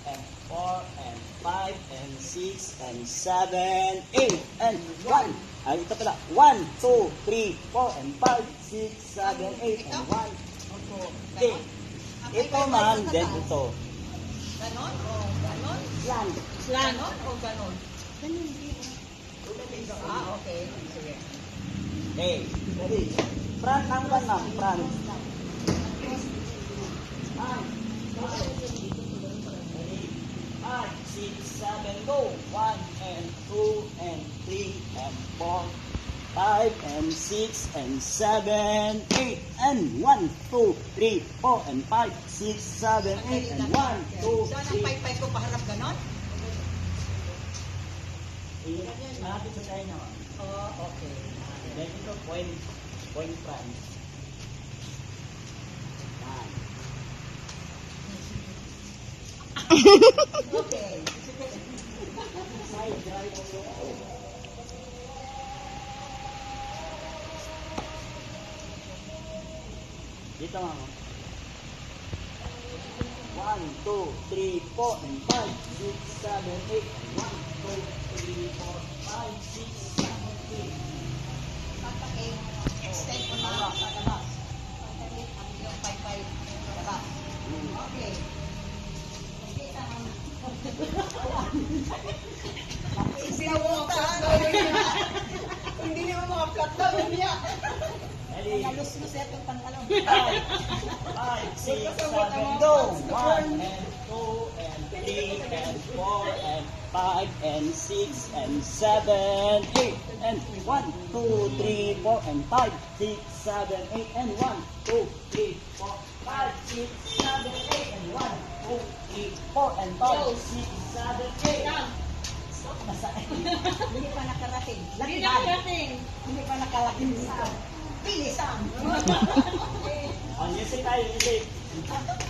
and 4 and 5 and 6 and 7, 8 and 1. Ay, ito pala. 1, 2, 3, 4 and 5, 6, 7, 8 and 1. Okay. Ito ma'am, then ito. Ganon o ganon? Slant. Ganon o ganon? Okay. Sige. Okay. Ready? Front ang 1 ma'am. Front. 5, 6, 7, go. 1 and 2 and 3 and 4, 5 and 6 and 7, 8 and 1, 2, 3, 4 and 5, 6, 7, 8 and 1, 2, So, 3. anong paypay ko paharap ganon? Malapit sa tayo na. Oh, okay. Then ito, point front. Yan. Okay. Side drive of your own. Dito nga mo. 1, 2, 3, 4, and 5, 6, 7, 8, 1, 2, 3, 4, 5, 6, 7, 8. Extend ko na sa labas. Pagkalit ang iyong paypay sa labas. Okay. Hindi naman maka-flat daw niya. Ready? Nalus-lus yung pantalon. 5, 6, 7, go! 1 and 2 and 3 and 4 and 5 and 6 and 7, 8 and 1, 2, 3, 4 and 5, 6, 7, 8 and 1, 2, 3, 4, 5, 6, 7, 8 and 1, 2, 3, 4 and 5, 6, 7, 8. Stop na sa Hindi pa nakarating. Hindi nakarating. Hindi pa nakarating dito. Bilisan. On music tayo, music.